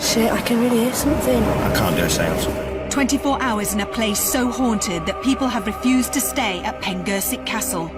Shit, I can really hear something. I can't do a seance. 24 hours in a place so haunted that people have refused to stay at Pengersic Castle.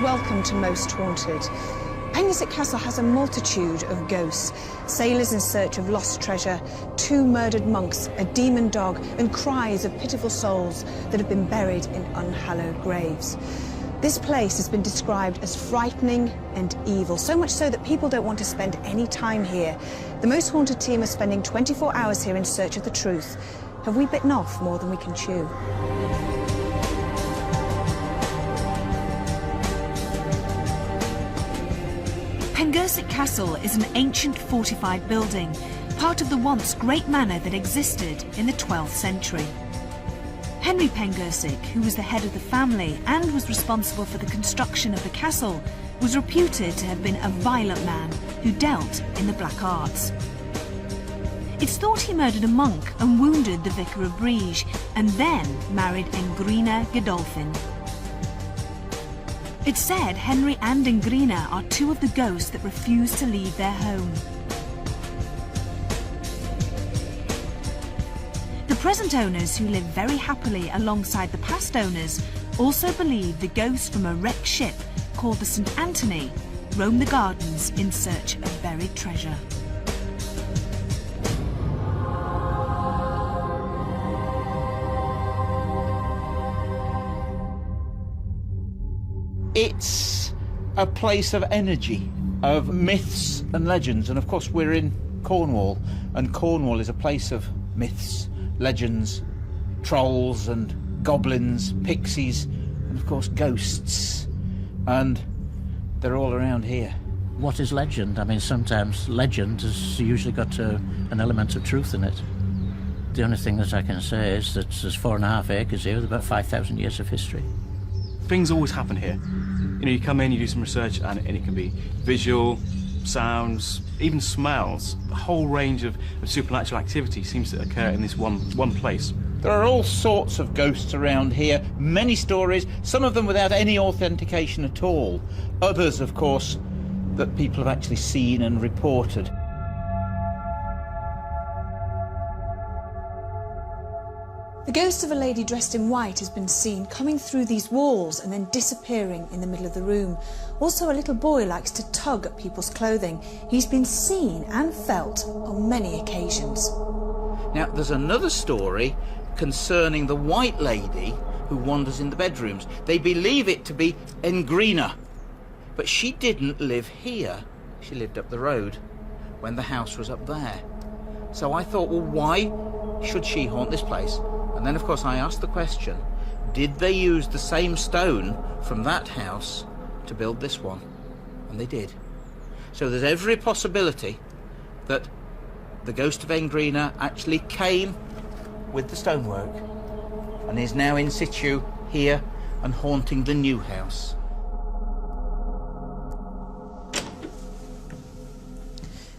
Welcome to Most Haunted. Pengersic Castle has a multitude of ghosts, sailors in search of lost treasure, 2 murdered monks, a demon dog, and cries of pitiful souls that have been buried in unhallowed graves. This place has been described as frightening and evil, so much so that people don't want to spend any time here. The Most Haunted team are spending 24 hours here in search of the truth. Have we bitten off more than we can chew? Pengersic Castle is an ancient fortified building, part of the once great manor that existed in the 12th century. Henry Pengersic, who was the head of the family and was responsible for the construction of the castle, was reputed to have been a violent man who dealt in the black arts. It's thought he murdered a monk and wounded the vicar of Briege, and then married Engrina Godolphin. It's said Henry and Engrina are 2 of the ghosts that refuse to leave their home. The present owners, who live very happily alongside the past owners, also believe the ghosts from a wrecked ship called the St. Anthony roam the gardens in search of buried treasure. It's a place of energy, of myths and legends, and of course we're in Cornwall, and Cornwall is a place of myths, legends, trolls and goblins, pixies, and of course ghosts, and they're all around here. What is legend? I mean, sometimes legend has usually got an element of truth in it. The only thing that I can say is that there's 4.5 acres here with about 5,000 years of history. Things always happen here. You know, you come in, you do some research, and it can be visual, sounds, even smells. The whole range of supernatural activity seems to occur in this one place. There are all sorts of ghosts around here, many stories, some of them without any authentication at all. Others, of course, that people have actually seen and reported. The ghost of a lady dressed in white has been seen coming through these walls and then disappearing in the middle of the room. Also, a little boy likes to tug at people's clothing. He's been seen and felt on many occasions. Now, there's another story concerning the white lady who wanders in the bedrooms. They believe it to be Engrina, but she didn't live here. She lived up the road when the house was up there. So I thought, well, why should she haunt this place? And then, of course, I asked the question, did they use the same stone from that house to build this one? And they did. So there's every possibility that the ghost of Engrina actually came with the stonework and is now in situ here and haunting the new house.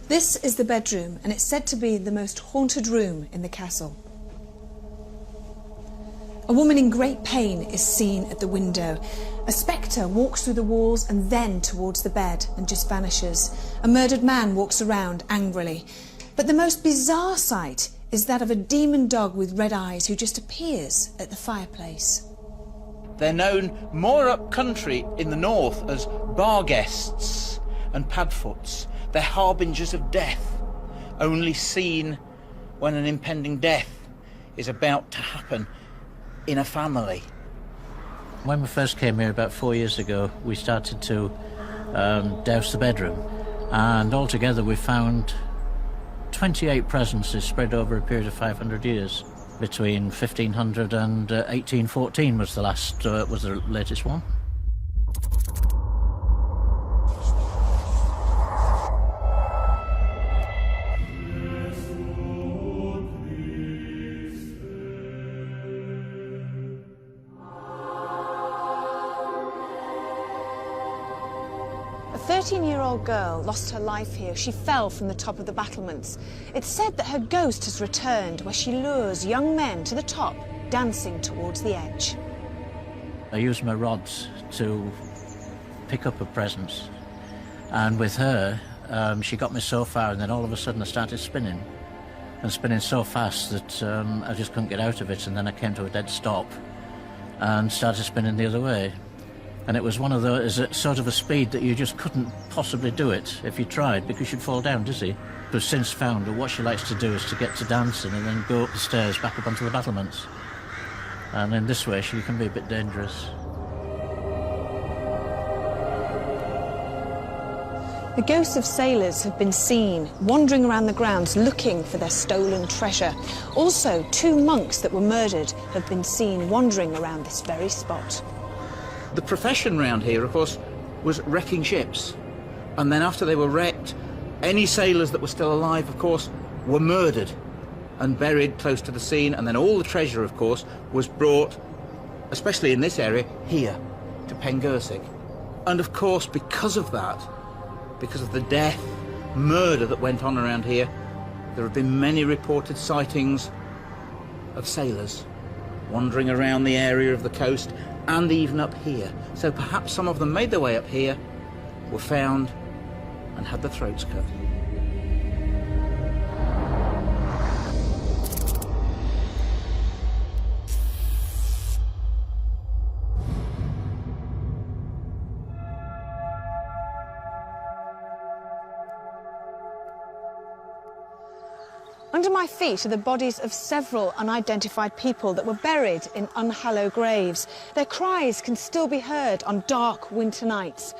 This is the bedroom, and it's said to be the most haunted room in the castle. A woman in great pain is seen at the window. A spectre walks through the walls and then towards the bed and just vanishes. A murdered man walks around angrily. But the most bizarre sight is that of a demon dog with red eyes who just appears at the fireplace. They're known more up country in the north as barguests and padfoots. They're harbingers of death, only seen when an impending death is about to happen in a family. When we first came here about 4 years ago, we started to douse the bedroom, and altogether we found 28 presences spread over a period of 500 years. Between 1500 and 1814 was the latest one. 13-year-old girl lost her life here. She fell from the top of the battlements. It's said that her ghost has returned, where she lures young men to the top, dancing towards the edge. I used my rods to pick up her presence, and with her, she got me so far, and then all of a sudden I started spinning, and spinning so fast that I just couldn't get out of it, and then I came to a dead stop and started spinning the other way. And it was one of those, at sort of a speed that you just couldn't possibly do it if you tried, because you'd fall down dizzy. We've since found that what she likes to do is to get to dancing and then go up the stairs back up onto the battlements. And in this way she can be a bit dangerous. The ghosts of sailors have been seen wandering around the grounds looking for their stolen treasure. Also, 2 monks that were murdered have been seen wandering around this very spot. The profession round here, of course, was wrecking ships. And then after they were wrecked, any sailors that were still alive, of course, were murdered and buried close to the scene. And then all the treasure, of course, was brought, especially in this area, here, to Pengursig. And of course, because of that, because of the death, murder that went on around here, there have been many reported sightings of sailors wandering around the area of the coast and even up here. So perhaps some of them made their way up here, were found and had their throats cut. Under my feet are the bodies of several unidentified people that were buried in unhallowed graves. Their cries can still be heard on dark winter nights.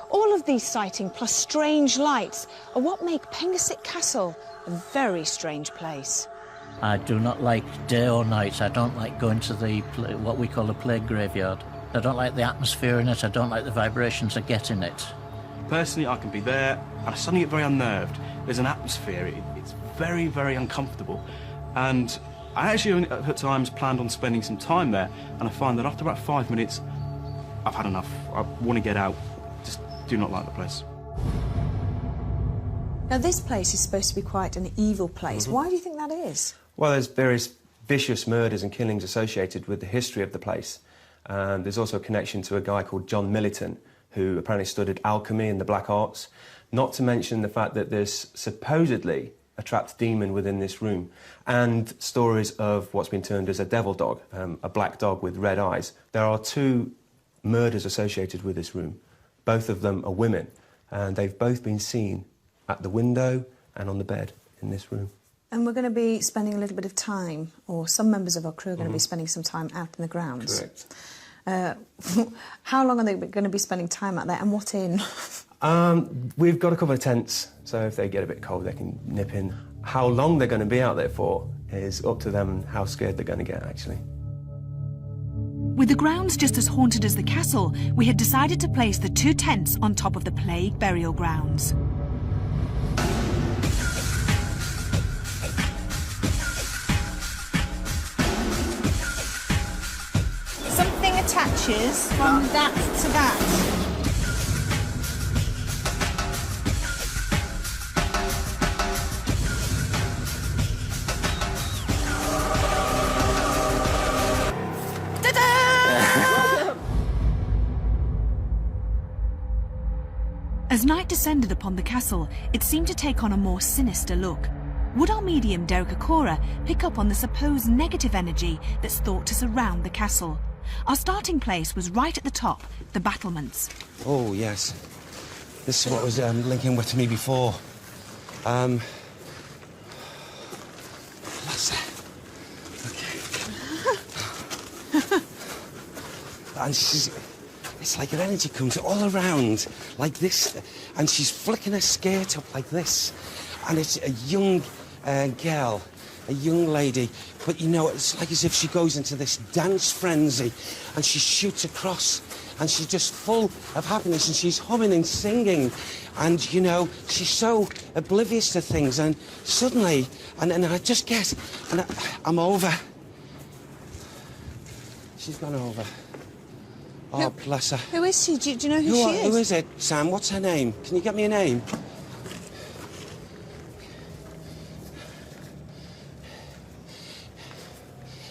All of these sightings, plus strange lights, are what make Pengusick Castle a very strange place. I do not like day or night. I don't like going to the what we call the plague graveyard. I don't like the atmosphere in it. I don't like the vibrations I get in it. Personally, I can be there and I suddenly get very unnerved. There's an atmosphere, it's very, very uncomfortable. And I actually at times planned on spending some time there, and I find that after about 5 minutes, I've had enough. I want to get out. Just do not like the place. Now, this place is supposed to be quite an evil place. Why do you think that is? Well, there's various vicious murders and killings associated with the history of the place. There's also a connection to a guy called John Milliton, who apparently studied alchemy and the black arts, not to mention the fact that there's supposedly a trapped demon within this room, and stories of what's been termed as a devil dog, a black dog with red eyes. There are 2 murders associated with this room. Both of them are women, and they've both been seen at the window and on the bed in this room. And we're going to be spending a little bit of time, or some members of our crew are going to be spending some time out in the grounds. Correct. How long are they going to be spending time out there, and what in? We've got a couple of tents, so if they get a bit cold, they can nip in. How long they're going to be out there for is up to them and how scared they're going to get, actually. With the grounds just as haunted as the castle, we had decided to place the 2 tents on top of the plague burial grounds. Something attaches from that to that. As night descended upon the castle, it seemed to take on a more sinister look. Would our medium, Derek Akora, pick up on the supposed negative energy that's thought to surround the castle? Our starting place was right at the top, the battlements. Oh, yes. This is what was linking with me before. That's it. Okay. And she's... It's like her energy comes all around, like this, and she's flicking her skirt up like this. And it's a young girl, a young lady, but you know, it's like as if she goes into this dance frenzy, and she shoots across, and she's just full of happiness, and she's humming and singing, and, you know, she's so oblivious to things, and suddenly, and I just guess, and I'm over. She's gone over. Oh, bless her. Who is she? Do you know who she is? Who is it, Sam? What's her name? Can you get me a name?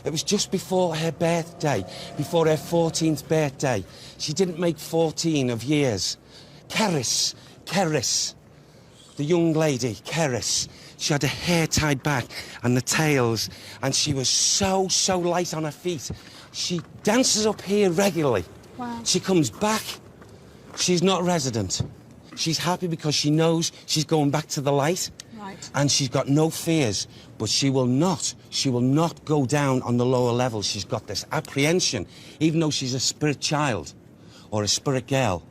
It was just before her birthday, before her 14th birthday. She didn't make 14 of years. Keris, the young lady, Keris. She had her hair tied back and the tails, and she was so light on her feet. She dances up here regularly. Wow. She comes back. She's not resident. She's happy because she knows she's going back to the light. Right. And she's got no fears, but she will not go down on the lower level. She's got this apprehension, even though she's a spirit child or a spirit girl,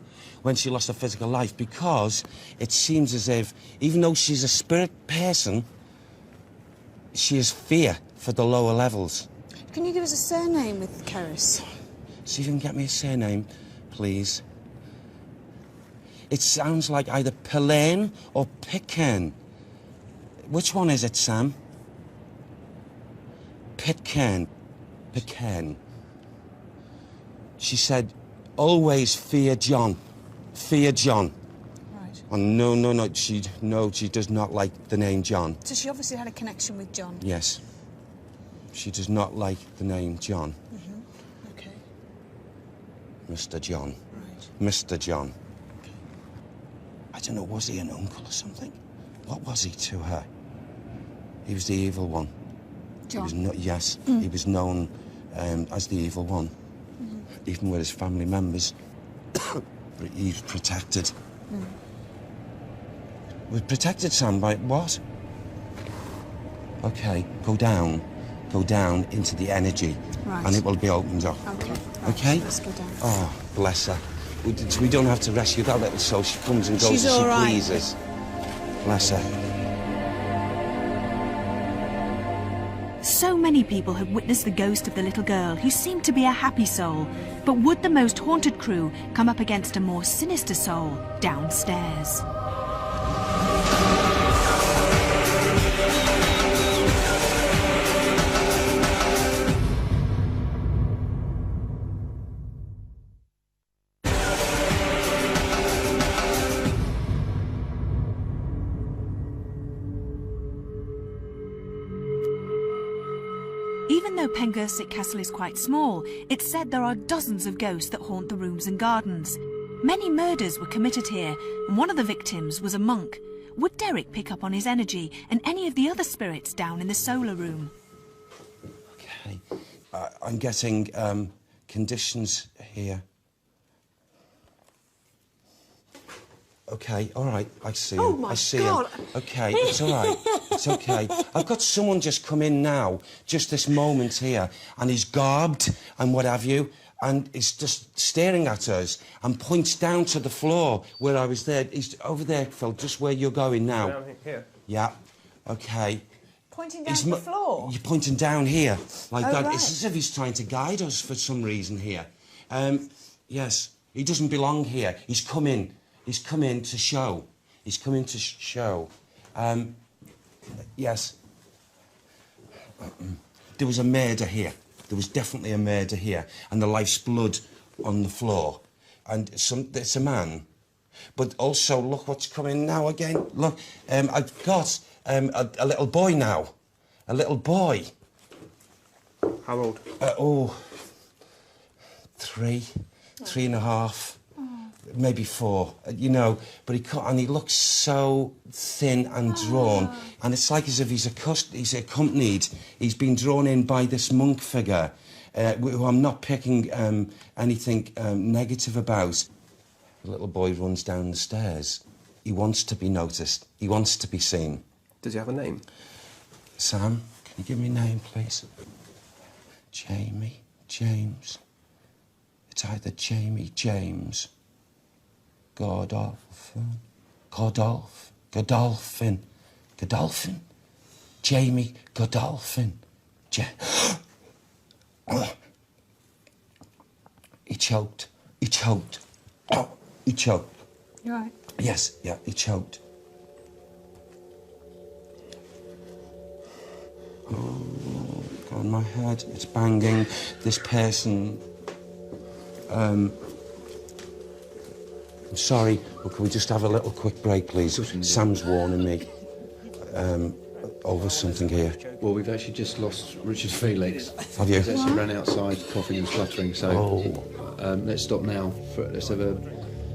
when she lost her physical life, because it seems as if, even though she's a spirit person, she has fear for the lower levels. Can you give us a surname with Keris? See if you can get me a surname, please. It sounds like either Pillane or Pitcairn. Which one is it, Sam? Pitcairn. Pitcairn. She said, always fear John. Fear John. Right. Oh, no. She does not like the name John. So she obviously had a connection with John. Yes. She does not like the name John. Okay. Mr. John. Right. Mr. John. I don't know, was he an uncle or something? What was he to her? He was the evil one. John. Yes, he was known as the evil one. Even with his family members. But he's protected. We're protected, Sam, by what? Okay, go down into the energy. Right. And it will be opened up. Okay. Right. Okay? Let's go down. Oh, bless her. We don't have to rescue that little soul. She comes and goes She's as she all right. pleases. Bless her. So many people have witnessed the ghost of the little girl who seemed to be a happy soul. But would the Most Haunted crew come up against a more sinister soul downstairs? Even though Pengursik Castle is quite small, it's said there are dozens of ghosts that haunt the rooms and gardens. Many murders were committed here, and one of the victims was a monk. Would Derek pick up on his energy and any of the other spirits down in the solar room? Okay. I'm getting conditions here. Okay, all right, I see Oh, him. my I see God. him. Okay, it's all right. It's okay. I've got someone just come in now, just this moment here, and he's garbed and what have you, and he's just staring at us and points down to the floor where I was there. He's over there, Phil, just where you're going now. Down here. Yeah, okay. Pointing down to the floor? You're pointing down here, like Oh, that. right. It's as if he's trying to guide us for some reason here. Yes, he doesn't belong here. He's come in. He's come in to show. He's come in to show. Yes. There was a murder here. There was definitely a murder here. And the life's blood on the floor. And it's a man. But also, look what's coming now again. Look, I've got a little boy now. A little boy. How old? 3 and a half. Maybe 4, you know, but he looks so thin and drawn, and it's like as if he's accompanied, he's been drawn in by this monk figure, who I'm not picking anything negative about. The little boy runs down the stairs. He wants to be noticed. He wants to be seen. Does he have a name? Sam, can you give me a name, please? Jamie, James. It's either Jamie, James, Godolphin, Jamie Godolphin. He choked. You're right. Yes, yeah, he choked. Oh, God, my head, it's banging. This person, I'm sorry, but can we just have a little quick break, please? Sam's warning me over something here. Well, we've actually just lost Richard Felix. Have you? He's actually ran outside coughing and spluttering, so let's stop now. Let's have a...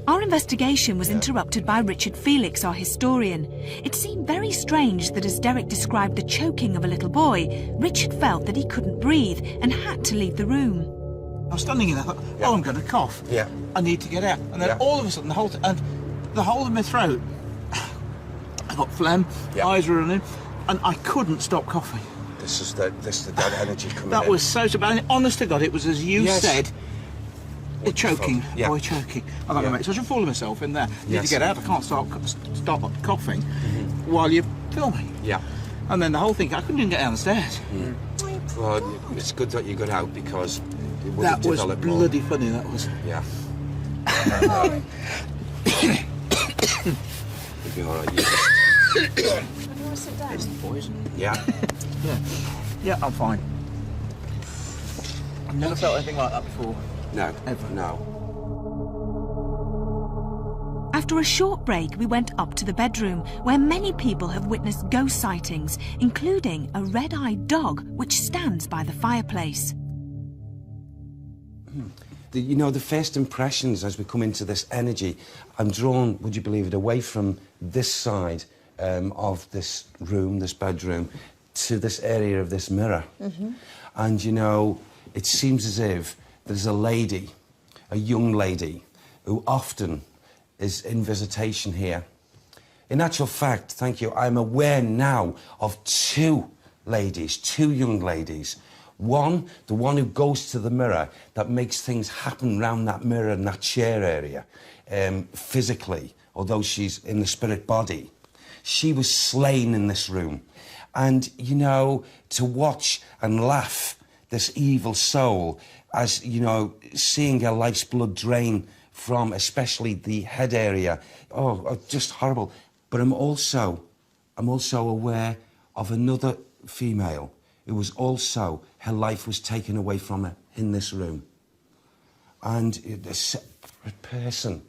Our investigation was interrupted by Richard Felix, our historian. It seemed very strange that as Derek described the choking of a little boy, Richard felt that he couldn't breathe and had to leave the room. I was standing in there, I thought, oh, I'm going to cough. Yeah. I need to get out. And then all of a sudden, the whole of my throat, I got phlegm, eyes were running, and I couldn't stop coughing. This is that energy coming in. That was so bad. Honest to God, it was as you said. Choking, boy choking. I got to make such a fool of myself in there. Need to get out. I can't stop coughing while you're filming. Yeah. And then the whole thing, I couldn't even get down the stairs. Well, it's good that you got out because it would have That was developed more. bloody funny, that was. Yeah. You'll be all right. It's the poison. Yeah. Yeah, I'm fine. I've never felt anything like that before. No. Ever. No. After a short break, we went up to the bedroom, where many people have witnessed ghost sightings, including a red-eyed dog which stands by the fireplace. The first impressions as we come into this energy, I'm drawn, would you believe it, away from this side of this room, this bedroom, to this area of this mirror. And, it seems as if there's a lady, a young lady, who often is in visitation here. In actual fact, thank you, I'm aware now of two young ladies. One, the one who goes to the mirror, that makes things happen round that mirror and that chair area, physically, although she's in the spirit body. She was slain in this room. And, to watch and laugh this evil soul as, seeing her life's blood drain from especially the head area. Oh, just horrible. But I'm also aware of another female who was also, her life was taken away from her in this room. And the separate person,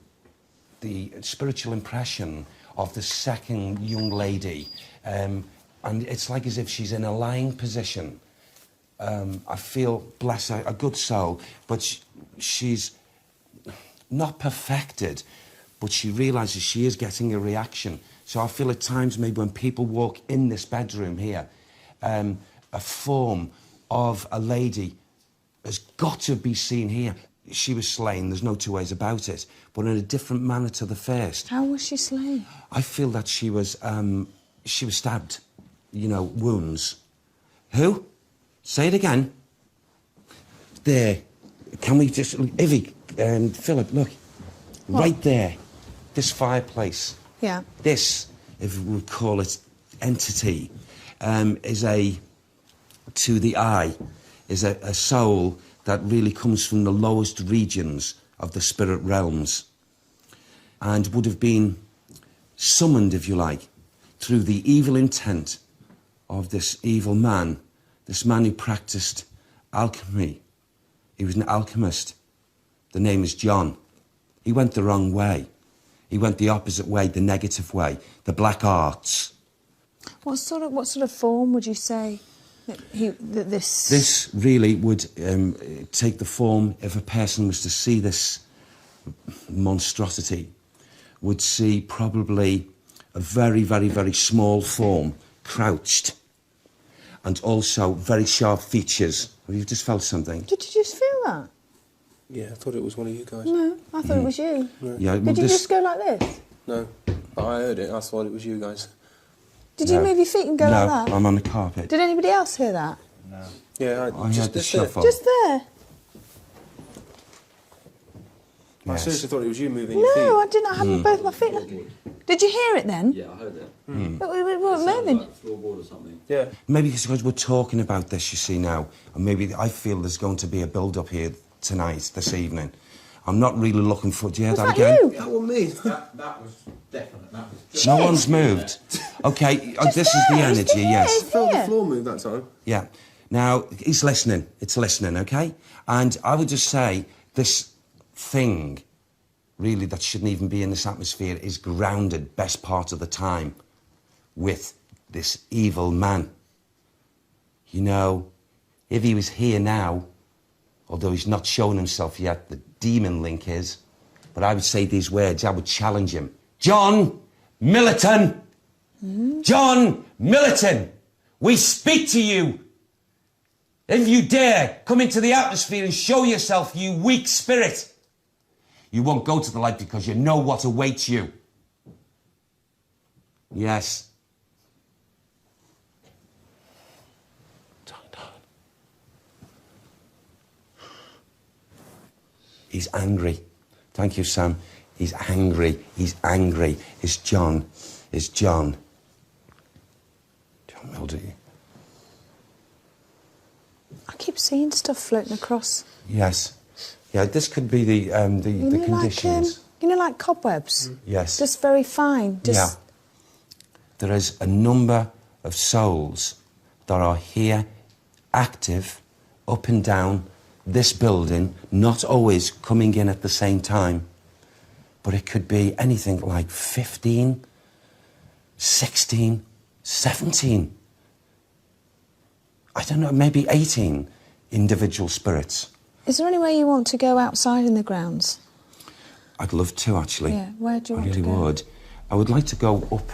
the spiritual impression of the second young lady, and it's like as if she's in a lying position. I feel, bless her, a good soul, but she's not perfected, but she realises she is getting a reaction. So I feel at times maybe when people walk in this bedroom here, a form of a lady has got to be seen here. She was slain, there's no two ways about it, but in a different manner to the first. How was she slain? I feel that she was stabbed, wounds. Who? Say it again. There. Can we just... Ivy and Philip, look. What? Right there. This fireplace. Yeah. This, if we would call it entity, is to the eye, is a soul that really comes from the lowest regions of the spirit realms and would have been summoned, if you like, through the evil intent of this evil man, this man who practiced alchemy. He was an alchemist. The name is John. He went the wrong way. He went the opposite way, the negative way, the black arts. What sort of form would you say that this... This really would take the form, if a person was to see this monstrosity, would see probably a very, very, very small form, crouched, and also very sharp features. Have you just felt something? Did you just feel that? Yeah, I thought it was one of you guys. No, I thought it was you. Yeah, well, Did you just go like this? No, I heard it. I thought it was you guys. Did you move your feet and go like No, that? I'm on the carpet. Did anybody else hear that? No. Yeah, I heard the shuffle. Just there? I Yes. seriously thought it was you moving your feet. No, I didn't. I had both my feet. Did you hear it then? Yeah, I heard it. But we weren't moving. Like floorboard or something. Yeah. Maybe it's because we're talking about this, you see, now, and maybe I feel there's going to be a build-up here tonight, this evening. I'm not really looking for... Do you hear Was that that again? you? That was me. That was definite. That was No one's moved. OK, this is the there, it's energy, here, yes. it's I felt the here. floor move that time. Yeah. Now, he's listening. It's listening, OK? And I would just say this thing really, that shouldn't even be in this atmosphere is grounded best part of the time with this evil man. You know, if he was here now, although he's not shown himself yet, the demon link is, but I would say these words, I would challenge him. John Milliton! John Milliton! We speak to you! If you dare come into the atmosphere and show yourself, you weak spirit, you won't go to the light because you know what awaits you. Yes. He's angry. Thank you, Sam. He's angry. He's angry. It's John. It's John. John Mildy. I keep seeing stuff floating across. Yes. Yeah, this could be the conditions. Like cobwebs. Yes. Just very fine. Just... Yeah. There is a number of souls that are here, active, up and down this building, not always coming in at the same time, but it could be anything like 15, 16, 17, I don't know, maybe 18 individual spirits. Is there any way you want to go outside in the grounds? I'd love to, actually. Yeah, where do you I want to really go? would. I would like to go up,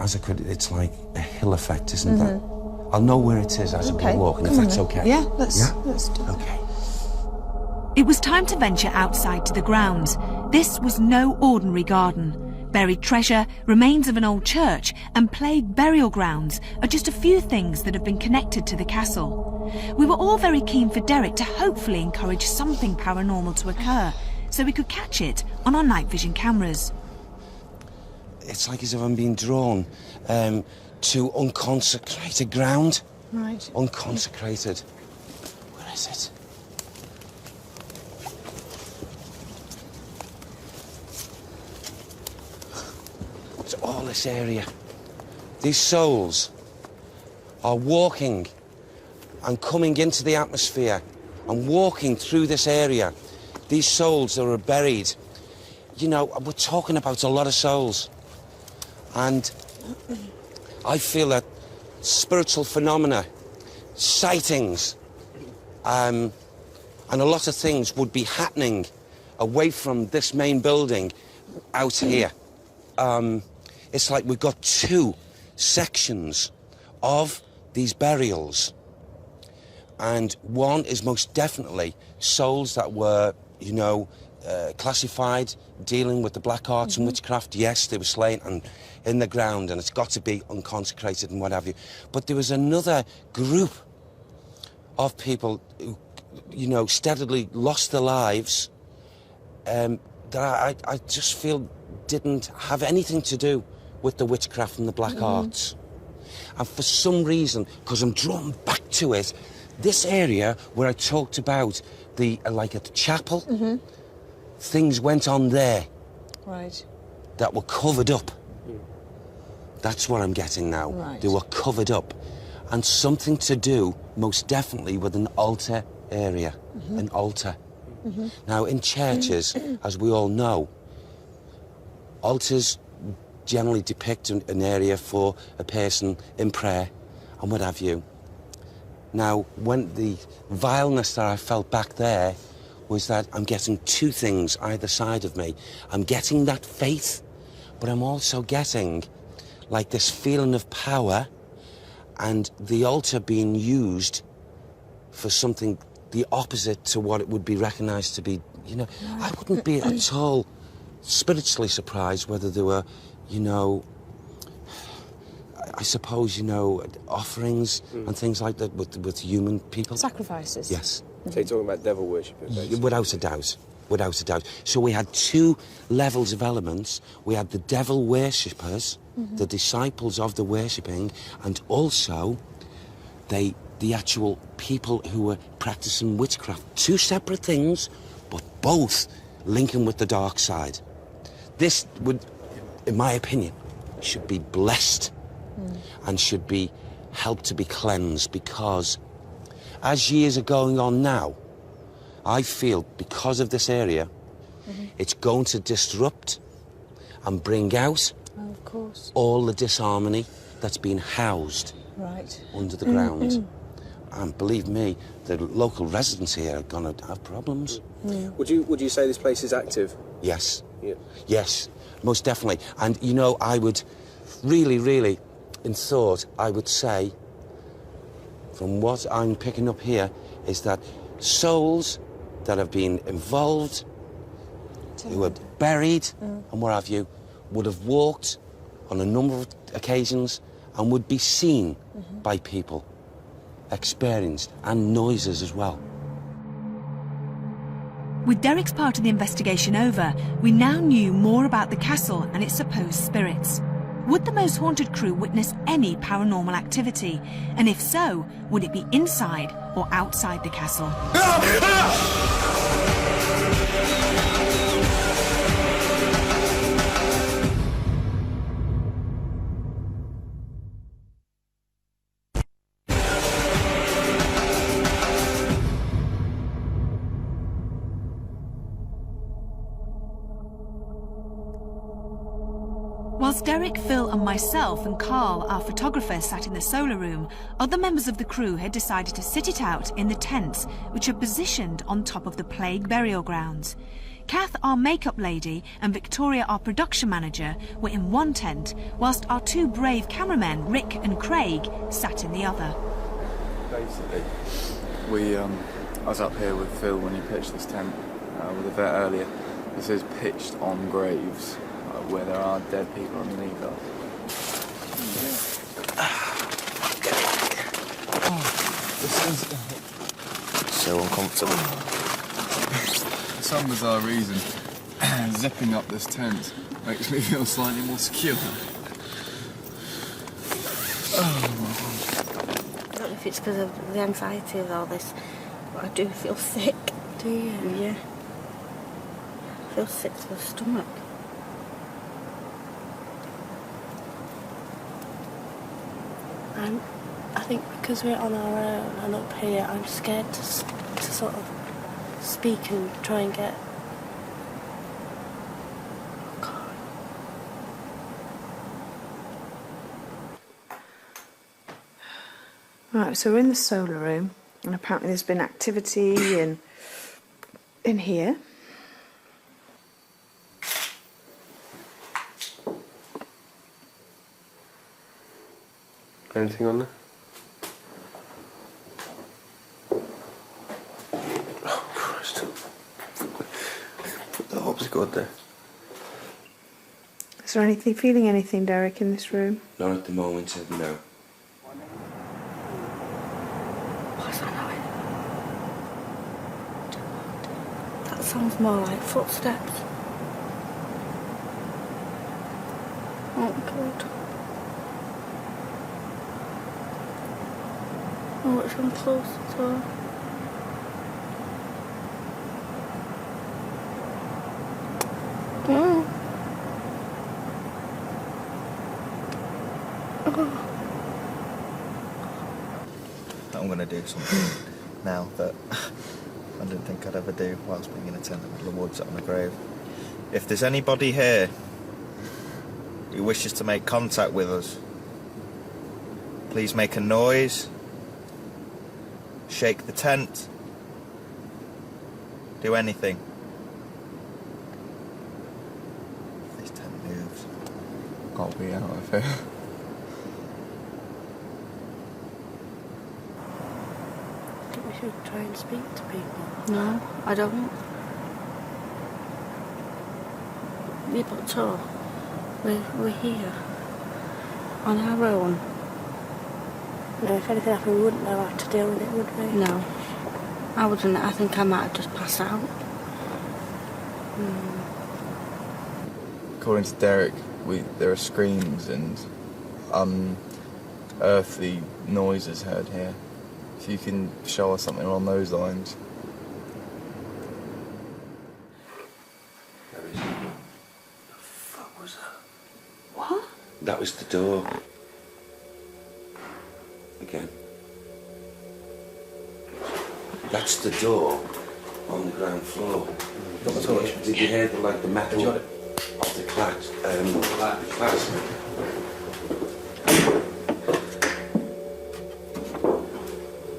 as I could. It's like a hill effect, isn't that? I'll know where it is as we walk, and if that's okay. Yeah, let's do that. Okay. It was time to venture outside to the grounds. This was no ordinary garden. Buried treasure, remains of an old church, and plague burial grounds are just a few things that have been connected to the castle. We were all very keen for Derek to hopefully encourage something paranormal to occur, so we could catch it on our night vision cameras. It's like as if I'm being drawn to unconsecrated ground. Right. Unconsecrated. Where is it? It's all this area. These souls are walking and coming into the atmosphere and walking through this area. These souls that are buried. You know, we're talking about a lot of souls. And I feel that spiritual phenomena, sightings, and a lot of things would be happening away from this main building out here. It's like we've got two sections of these burials. And one is most definitely souls that were, you know, classified, dealing with the black arts and witchcraft. Yes, they were slain and in the ground, and it's got to be unconsecrated and what have you. But there was another group of people who, you know, steadily lost their lives that I just feel didn't have anything to do with the witchcraft and the black arts. And for some reason, because I'm drawn back to it, this area where I talked about the, like at the chapel, things went on there. Right. That were covered up. That's what I'm getting now. Right. They were covered up. And something to do, most definitely, with an altar area. An altar. Now, in churches, as we all know, altars generally depict an area for a person in prayer and what have you. Now, when the vileness that I felt back there was that I'm getting two things either side of me. I'm getting that faith, but I'm also getting like this feeling of power and the altar being used for something the opposite to what it would be recognised to be. You know, I wouldn't be at all spiritually surprised whether there were, you know, I suppose, you know, offerings and things like that with human people. Sacrifices. Yes. So you're talking about devil worship, basically? Without a doubt. Without a doubt. So we had two levels of elements. We had the devil worshippers, the disciples of the worshipping, and also the actual people who were practicing witchcraft. Two separate things, but both linking with the dark side. This would, in my opinion, should be blessed and should be helped to be cleansed, because as years are going on now, I feel because of this area, it's going to disrupt and bring out of course. all the disharmony that's been housed Right. under the ground. And believe me, the local residents here are going to have problems. Would you say this place is active? Yes. Yeah. Yes, most definitely. And, you know, I would really, in thought, I would say, from what I'm picking up here, is that souls that have been involved, who are buried and what have you, would have walked on a number of occasions and would be seen by people, experienced, and noises as well. With Derek's part of the investigation over, we now knew more about the castle and its supposed spirits. Would the Most Haunted crew witness any paranormal activity? And if so, would it be inside or outside the castle? Whilst Derek, Phil and myself and Carl, our photographer, sat in the solar room, other members of the crew had decided to sit it out in the tents, which are positioned on top of the Plague burial grounds. Kath, our makeup lady, and Victoria, our production manager, were in one tent, whilst our two brave cameramen, Rick and Craig, sat in the other. Basically, I was up here with Phil when he pitched this tent with the vet earlier. This is pitched on graves where there are dead people underneath us. This is so uncomfortable. For some bizarre reason, zipping up this tent makes me feel slightly more secure. I don't know if it's because of the anxiety of all this, but I do feel sick. Do you? Yeah. I feel sick to the stomach. I think because we're on our own and up here, I'm scared to sort of speak and try and get... Oh, God. Right, so we're in the solar room, and apparently there's been activity in here. Anything on there? Oh, Christ. Put the hopscotch there. Is there anything, feeling anything, Derek, in this room? Not at the moment, no. What's that noise? That sounds more like footsteps. Oh, God. Oh, it's come closer to her. Oh. I'm going to do something now that I didn't think I'd ever do whilst being in a tent in the middle of the woods on a grave. If there's anybody here who wishes to make contact with us, please make a noise. Shake the tent. Do anything. If this tent moves, I'll be out of here. I think we should try and speak to people. No, I don't. Yeah, but so, we're here. On our own. No, if anything happened, we wouldn't know how to deal with it, would we? No. I wouldn't. I think I might have just passed out. According to Derek, there are screams and unearthly noises heard here. If you can show us something along those lines. What the fuck was that? What? That was the door. Again. That's the door on the ground floor. Did you hear the metal of the clash?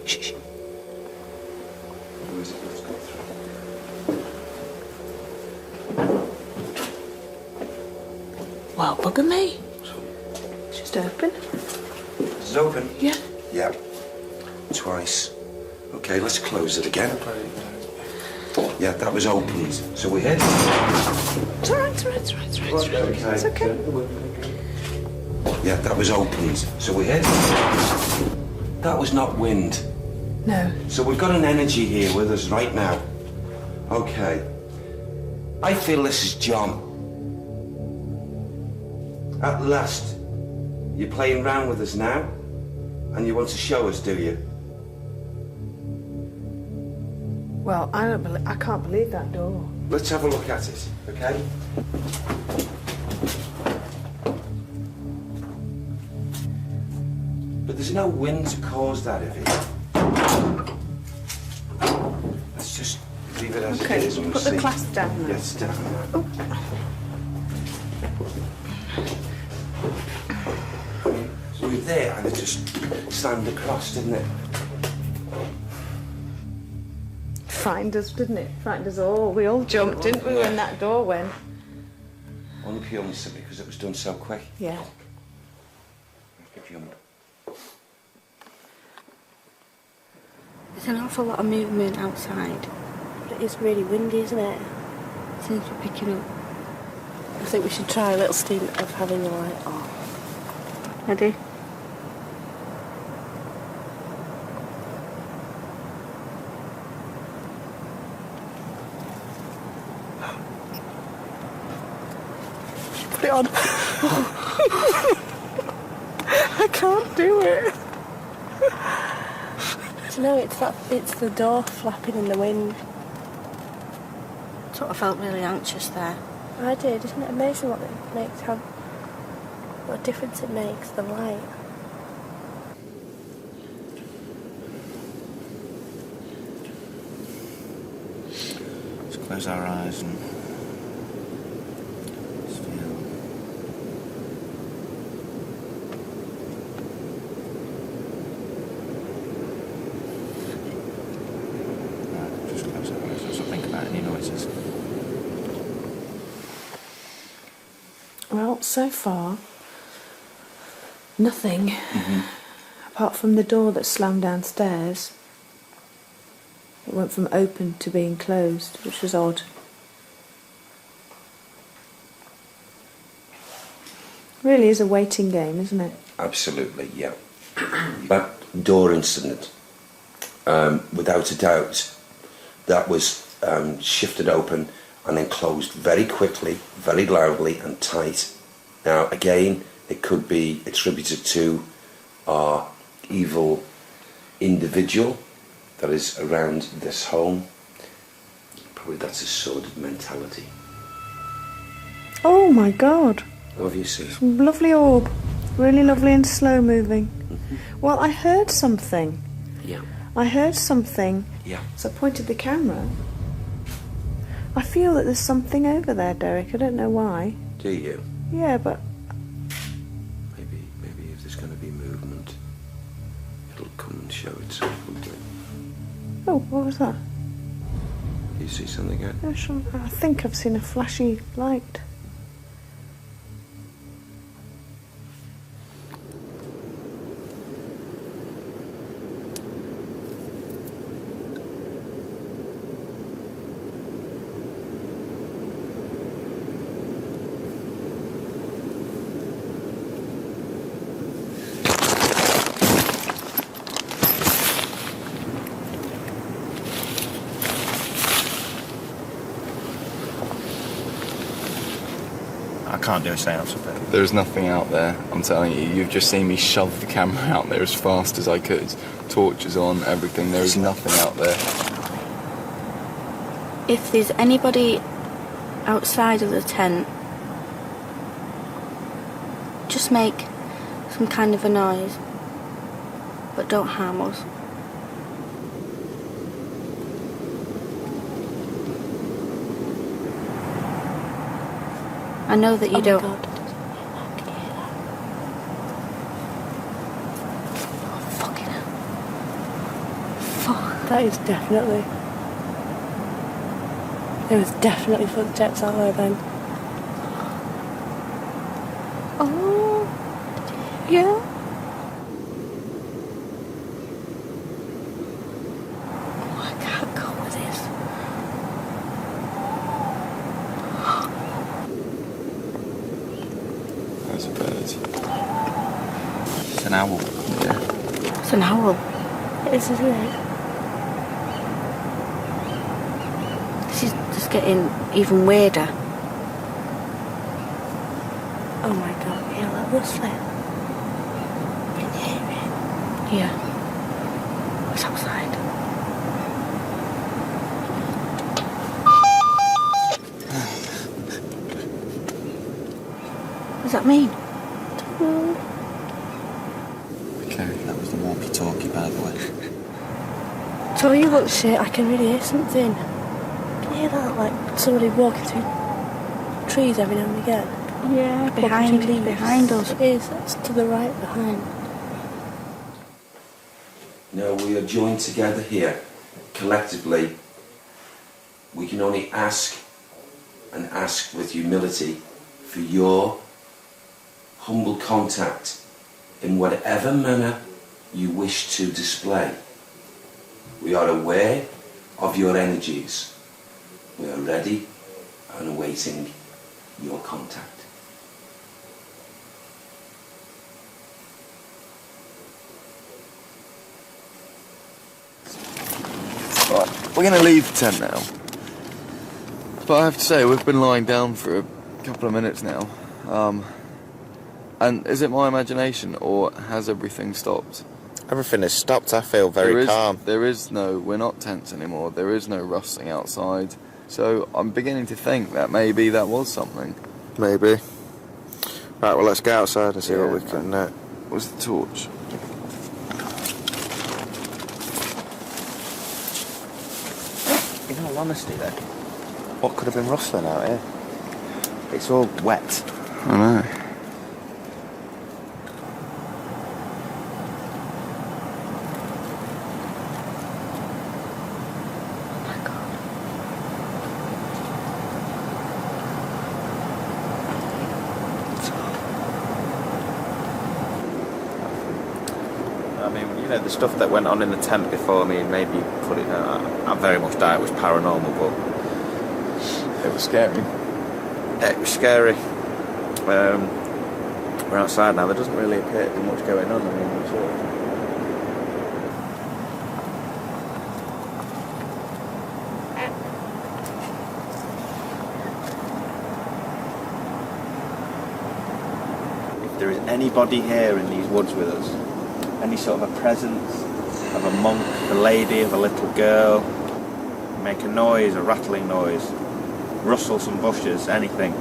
Shh. Who is it that's got through? Well, bugger me. It's just open. Is it open? Yeah. Yeah. Twice. Okay, let's close it again. Yeah, that was opened. So we hit. It's all right, it's all right, it's all right, it's all right. Okay. It's okay. Yeah, that was opened. So we hit. That was not wind. No. So we've got an energy here with us right now. Okay. I feel this is John. At last, you're playing round with us now, and you want to show us, do you? Well, I can't believe that door. Let's have a look at it, okay? But there's no wind to cause that, if it. Let's just leave it as it is and we'll put see. the clasp down now. Yes, down. So we're there and it just slammed across, didn't it? Frightened us, didn't it? Frightened us all. We all jumped, didn't we, when that door went? Only purely simply because it was done so quick. Yeah. If you There's an awful lot of movement outside. But it's really windy, isn't it? It seems to be picking up. I think we should try a little stint of having the light on. Ready? Put it on. I can't do it. Do you know, it's the door flapping in the wind. Sort of felt really anxious there. I did. Isn't it amazing what it makes, what a difference it makes, the light? Let's close our eyes and just feel. Right, just close our eyes. Let's not think about any noises. Well, so far, nothing. Apart from the door that slammed downstairs. It went from open to being closed, which was odd. Really is a waiting game, isn't it? Absolutely, yeah. That door incident, without a doubt, that was shifted open and then closed very quickly, very loudly and tight. Now, again, it could be attributed to our evil individual that is around this home. Probably that's a sordid mentality. Oh my God. Obviously. Lovely orb. Really lovely and slow moving. Well, I heard something. Yeah. I heard something. Yeah. So I pointed the camera. I feel that there's something over there, Derek. I don't know why. Do you? Yeah, but Maybe if there's going to be movement, it'll come and show itself, won't it? oh, what was that? Do you see something again? I think I've seen a flashy light. I can't do a seance with it. There's nothing out there, I'm telling you. You've just seen me shove the camera out there as fast as I could. Torches on, everything. There is nothing out there. If there's anybody outside of the tent, just make some kind of a noise, but don't harm us. I know that you don't. God. Oh, fucking hell. Fuck. That is definitely... There was definitely footsteps out there then. Oh. Yeah. Oh, I can't go with this. That's a bird. It's an owl. Yeah. It's an owl. It is, isn't it? This is just getting even weirder. Oh my God, yeah, that rustling. Can you hear it? Yeah. It's outside. What does that mean? Okay, that was the walkie-talkie, by the way. So you look shit, I can really hear something. Can you hear that? Like somebody walking through trees every now and again. Yeah, behind us. It is, that's to the right behind. No, we are joined together here, collectively. We can only ask and ask with humility for your humble contact in whatever manner you wish to display. We are aware of your energies. We are ready and awaiting your contact. Right, we're going to leave the tent now. But I have to say, we've been lying down for a couple of minutes now. And is it my imagination, or has everything stopped? Everything is stopped. I feel very calm. We're not tense anymore. There is no rustling outside. So I'm beginning to think that maybe that was something. Maybe. Right, well, let's go outside and see what we can... Where's the torch? In all honesty, then, what could have been rustling out here? It's all wet. I know. I mean, you know, the stuff that went on in the tent before me, maybe you put it out. I very much doubt it was paranormal, but it was scary. It was scary. We're outside now. There doesn't really appear to be much going on. I mean, if there is anybody here in these woods with us, any sort of a presence of a monk, of a lady, of a little girl, make a noise, a rattling noise, rustle some bushes, anything.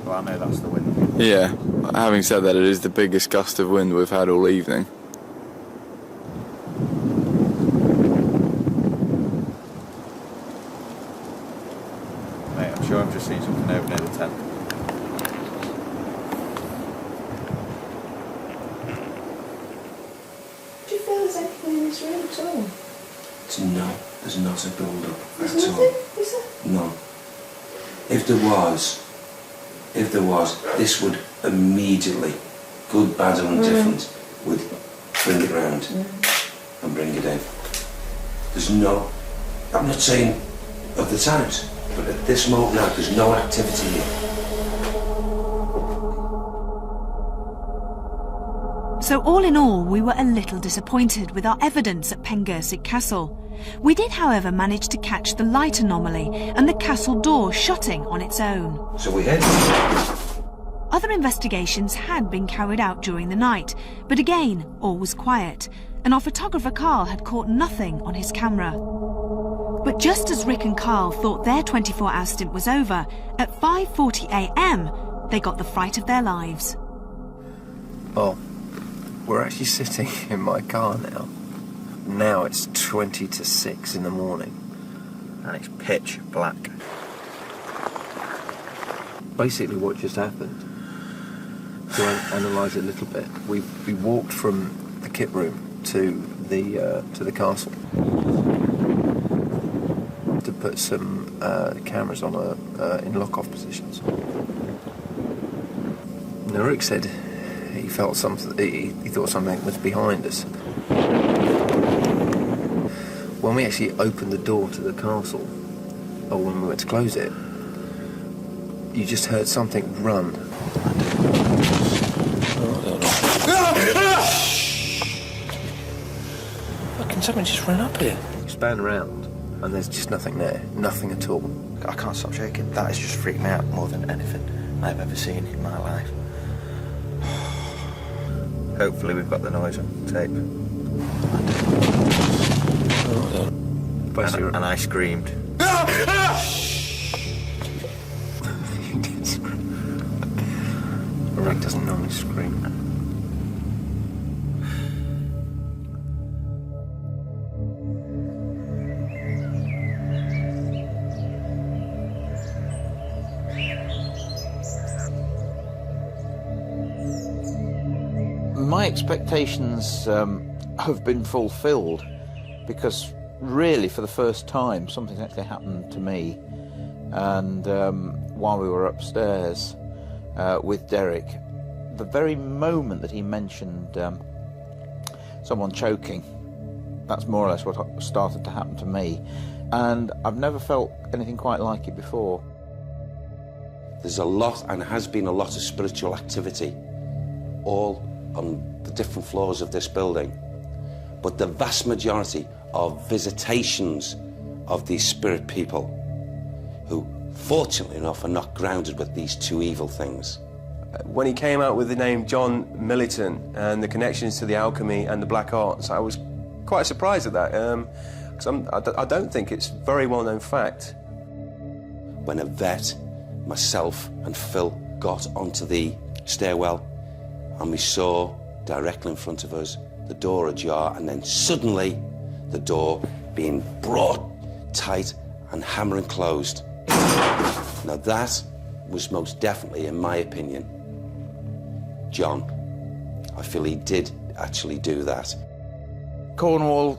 Well, I know that's the wind. Yeah, having said that, it is the biggest gust of wind we've had all evening. Mate, I'm sure I've just seen something over near the tent. Do you feel there's anything in this room at all? No, there's not a build-up There's at nothing, all. is there? None. If there was, this would immediately, good, bad or indifferent, would bring it round and bring it in. There's no, I'm not saying of the times, but at this moment now, there's no activity here. So all in all, we were a little disappointed with our evidence at Pengersic Castle. We did, however, manage to catch the light anomaly and the castle door shutting on its own. So we head. Other investigations had been carried out during the night, but again, all was quiet, and our photographer Carl had caught nothing on his camera. But just as Rick and Carl thought their 24-hour stint was over, at 5:40 a.m, they got the fright of their lives. Oh, We're actually sitting in my car now. Now it's 20 to 6 in the morning. And it's pitch black. Basically what just happened, to analyse it a little bit, we walked from the kit room to the castle to put some cameras on in lock-off positions. Now Rick said he felt something. He thought something was behind us. When we actually opened the door to the castle, or when we went to close it, you just heard something run. Fucking something just ran up here. Span around, and there's just nothing there. Nothing at all. I can't stop shaking. That has just freaked me out more than anything I've ever seen in my life. Hopefully we've got the noise on tape. And I screamed. You did scream. Rick doesn't normally scream. My expectations have been fulfilled, because really for the first time something's actually happened to me. And while we were upstairs with Derek, the very moment that he mentioned someone choking, that's more or less what started to happen to me. And I've never felt anything quite like it before. There's a lot, and has been a lot, of spiritual activity all on the different floors of this building. But the vast majority of visitations of these spirit people, who fortunately enough are not grounded with these two evil things. When he came out with the name John Milliton and the connections to the alchemy and the black arts, I was quite surprised at that, because I don't think it's a very well-known fact. When Yvette, myself and Phil got onto the stairwell, and we saw directly in front of us the door ajar, and then suddenly the door being brought tight and hammering closed. Now that was most definitely, in my opinion, John. I feel he did actually do that. Cornwall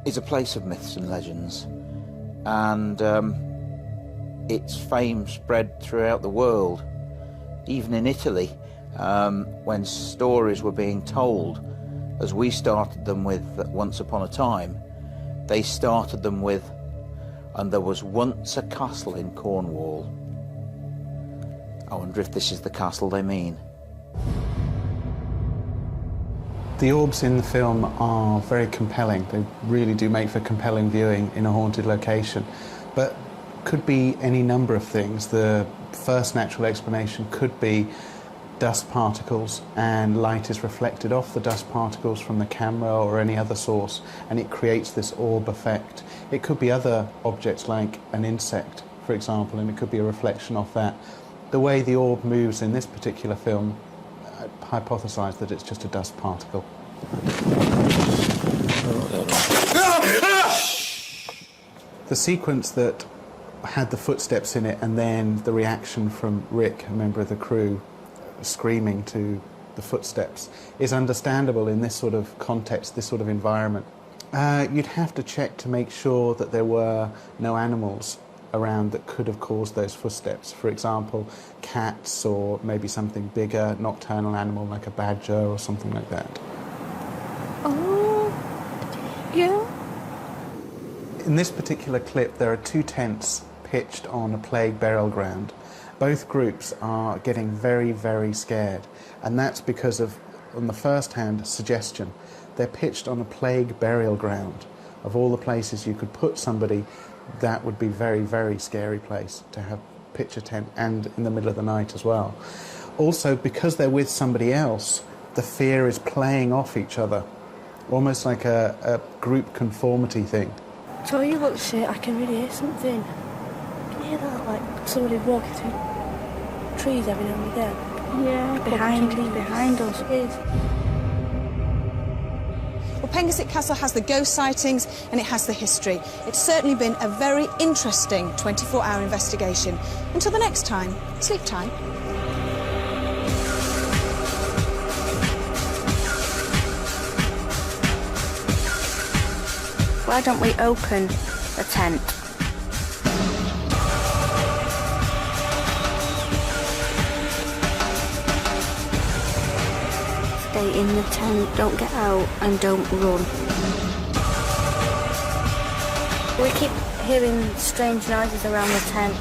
is a place of myths and legends, and its fame spread throughout the world, even in Italy. When stories were being told, as we started them with Once Upon a Time, they started them with, and there was once a castle in Cornwall. I wonder if this is the castle they mean. The orbs in the film are very compelling. They really do make for compelling viewing in a haunted location. But could be any number of things. The first natural explanation could be dust particles, and light is reflected off the dust particles from the camera or any other source, and it creates this orb effect. It could be other objects like an insect, for example, and it could be a reflection off that. The way the orb moves in this particular film, I hypothesise that it's just a dust particle. The sequence that had the footsteps in it and then the reaction from Rick, a member of the crew, screaming to the footsteps, is understandable in this sort of context, this sort of environment. You'd have to check to make sure that there were no animals around that could have caused those footsteps. For example, cats, or maybe something bigger, nocturnal animal like a badger or something like that. Oh, yeah. In this particular clip, there are two tents pitched on a plague burial ground. Both groups are getting very, very scared, and that's because of, on the first hand, suggestion. They're pitched on a plague burial ground. Of all the places you could put somebody, that would be a very, very scary place to have pitch a tent, and in the middle of the night as well. Also, because they're with somebody else, the fear is playing off each other, almost like a group conformity thing. So you look shit, I can really hear something. Can you hear that, like somebody walking through trees every now and again? Yeah, behind us. It is. Pengusick Castle has the ghost sightings and it has the history. It's certainly been a very interesting 24-hour investigation. Until the next time, sleep tight. Why don't we open the tent? Stay in the tent, don't get out, and don't run. We keep hearing strange noises around the tent.